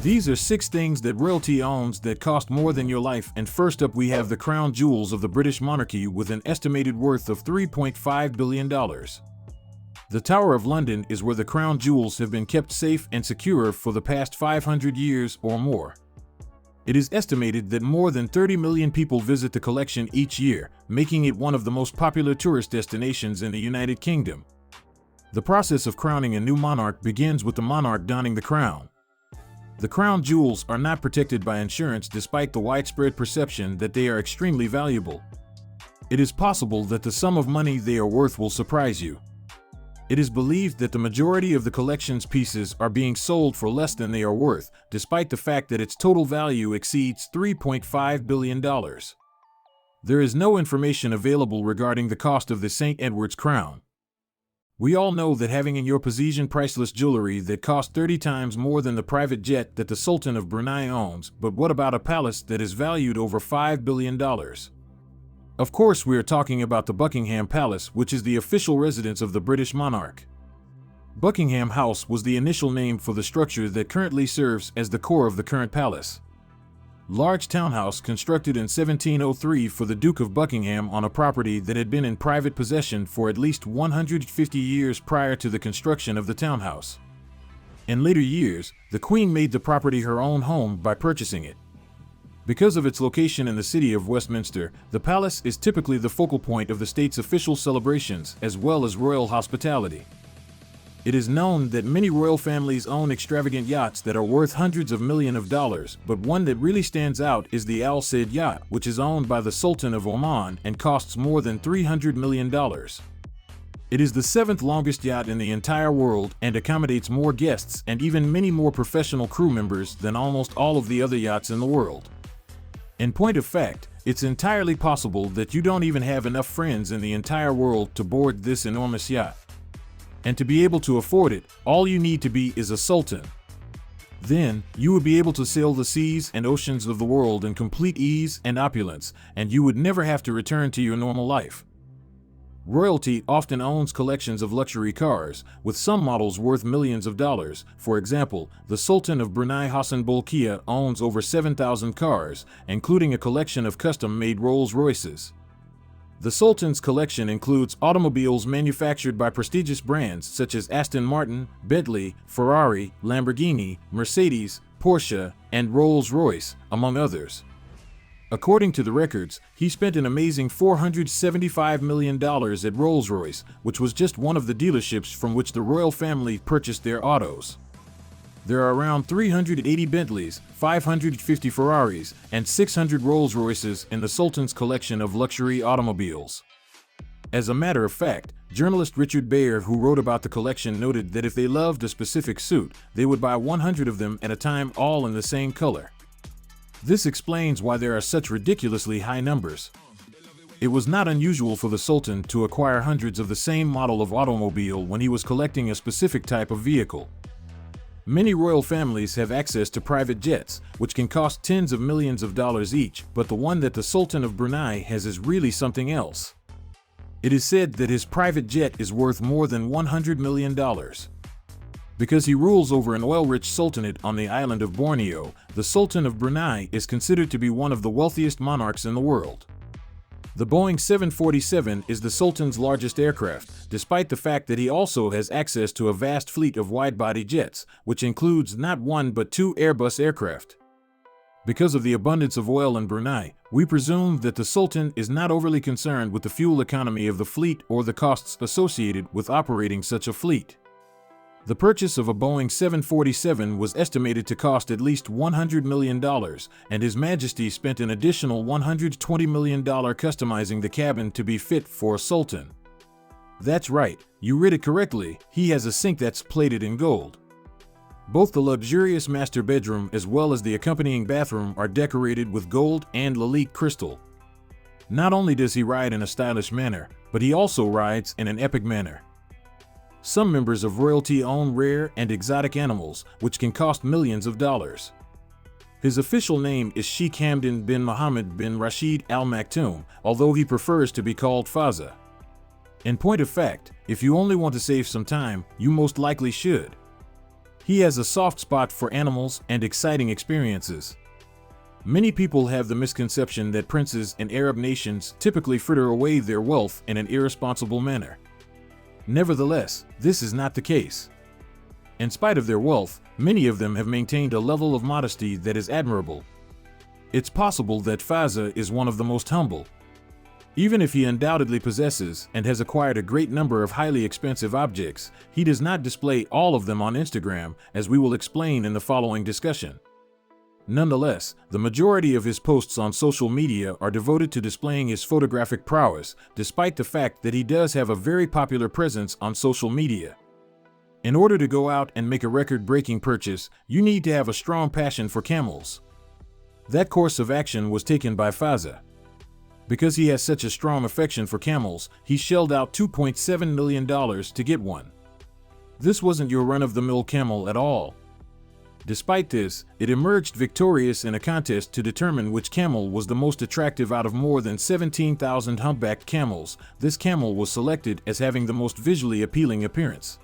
These are 6 things that royalty owns that cost more than your life, and first up we have the crown jewels of the British monarchy with an estimated worth of $3.5 billion. The Tower of London is where the crown jewels have been kept safe and secure for the past 500 years or more. It is estimated that more than 30 million people visit the collection each year, making it one of the most popular tourist destinations in the United Kingdom. The process of crowning a new monarch begins with the monarch donning the crown. The crown jewels are not protected by insurance despite the widespread perception that they are extremely valuable. It is possible that the sum of money they are worth will surprise you. It is believed that the majority of the collection's pieces are being sold for less than they are worth, despite the fact that its total value exceeds $3.5 billion. There is no information available regarding the cost of the St. Edward's crown. We all know that having in your possession priceless jewelry that costs 30 times more than the private jet that the Sultan of Brunei owns, but what about a palace that is valued over $5 billion? Of course, we are talking about the Buckingham Palace, which is the official residence of the British monarch. Buckingham House was the initial name for the structure that currently serves as the core of the current palace. Large townhouse constructed in 1703 for the Duke of Buckingham on a property that had been in private possession for at least 150 years prior to the construction of the townhouse. In later years, the Queen made the property her own home by purchasing it. Because of its location in the city of Westminster, the palace is typically the focal point of the state's official celebrations as well as royal hospitality. It is known that many royal families own extravagant yachts that are worth hundreds of millions of dollars, but one that really stands out is the Al Said yacht, which is owned by the Sultan of Oman and costs more than $300 million. It is the 7th longest yacht in the entire world and accommodates more guests and even many more professional crew members than almost all of the other yachts in the world. In point of fact, it's entirely possible that you don't even have enough friends in the entire world to board this enormous yacht. And to be able to afford it, all you need to be is a sultan. Then, you would be able to sail the seas and oceans of the world in complete ease and opulence, and you would never have to return to your normal life. Royalty often owns collections of luxury cars, with some models worth millions of dollars. For example, the Sultan of Brunei Hassan Bolkiah owns over 7,000 cars, including a collection of custom-made Rolls-Royces. The Sultan's collection includes automobiles manufactured by prestigious brands such as Aston Martin, Bentley, Ferrari, Lamborghini, Mercedes, Porsche, and Rolls-Royce, among others. According to the records, he spent an amazing $475 million at Rolls-Royce, which was just one of the dealerships from which the royal family purchased their autos. There are around 380 Bentleys, 550 Ferraris, and 600 Rolls-Royces in the Sultan's collection of luxury automobiles. As a matter of fact, journalist Richard Baer, who wrote about the collection, noted that if they loved a specific suit, they would buy 100 of them at a time, all in the same color. This explains why there are such ridiculously high numbers. It was not unusual for the Sultan to acquire hundreds of the same model of automobile when he was collecting a specific type of vehicle. Many royal families have access to private jets, which can cost tens of millions of dollars each, but the one that the Sultan of Brunei has is really something else. It is said that his private jet is worth more than $100 million. Because he rules over an oil-rich sultanate on the island of Borneo, the Sultan of Brunei is considered to be one of the wealthiest monarchs in the world. The Boeing 747 is the Sultan's largest aircraft, despite the fact that he also has access to a vast fleet of wide-body jets, which includes not 1 but 2 Airbus aircraft. Because of the abundance of oil in Brunei, we presume that the Sultan is not overly concerned with the fuel economy of the fleet or the costs associated with operating such a fleet. The purchase of a Boeing 747 was estimated to cost at least $100 million, and His Majesty spent an additional $120 million customizing the cabin to be fit for a sultan. That's right, you read it correctly, he has a sink that's plated in gold. Both the luxurious master bedroom as well as the accompanying bathroom are decorated with gold and Lalique crystal. Not only does he ride in a stylish manner, but he also rides in an epic manner. Some members of royalty own rare and exotic animals, which can cost millions of dollars. His official name is Sheikh Hamdan bin Mohammed bin Rashid Al Maktoum, although he prefers to be called Fazza. In point of fact, if you only want to save some time, you most likely should. He has a soft spot for animals and exciting experiences. Many people have the misconception that princes in Arab nations typically fritter away their wealth in an irresponsible manner. Nevertheless, this is not the case. In spite of their wealth, many of them have maintained a level of modesty that is admirable. It's possible that Fazza is one of the most humble. Even if he undoubtedly possesses and has acquired a great number of highly expensive objects, he does not display all of them on Instagram, as we will explain in the following discussion. Nonetheless, the majority of his posts on social media are devoted to displaying his photographic prowess, despite the fact that he does have a very popular presence on social media. In order to go out and make a record-breaking purchase, you need to have a strong passion for camels. That course of action was taken by Fazza. Because he has such a strong affection for camels, he shelled out $2.7 million to get one. This wasn't your run-of-the-mill camel at all. Despite this, it emerged victorious in a contest to determine which camel was the most attractive out of more than 17,000 humpbacked camels. This camel was selected as having the most visually appealing appearance.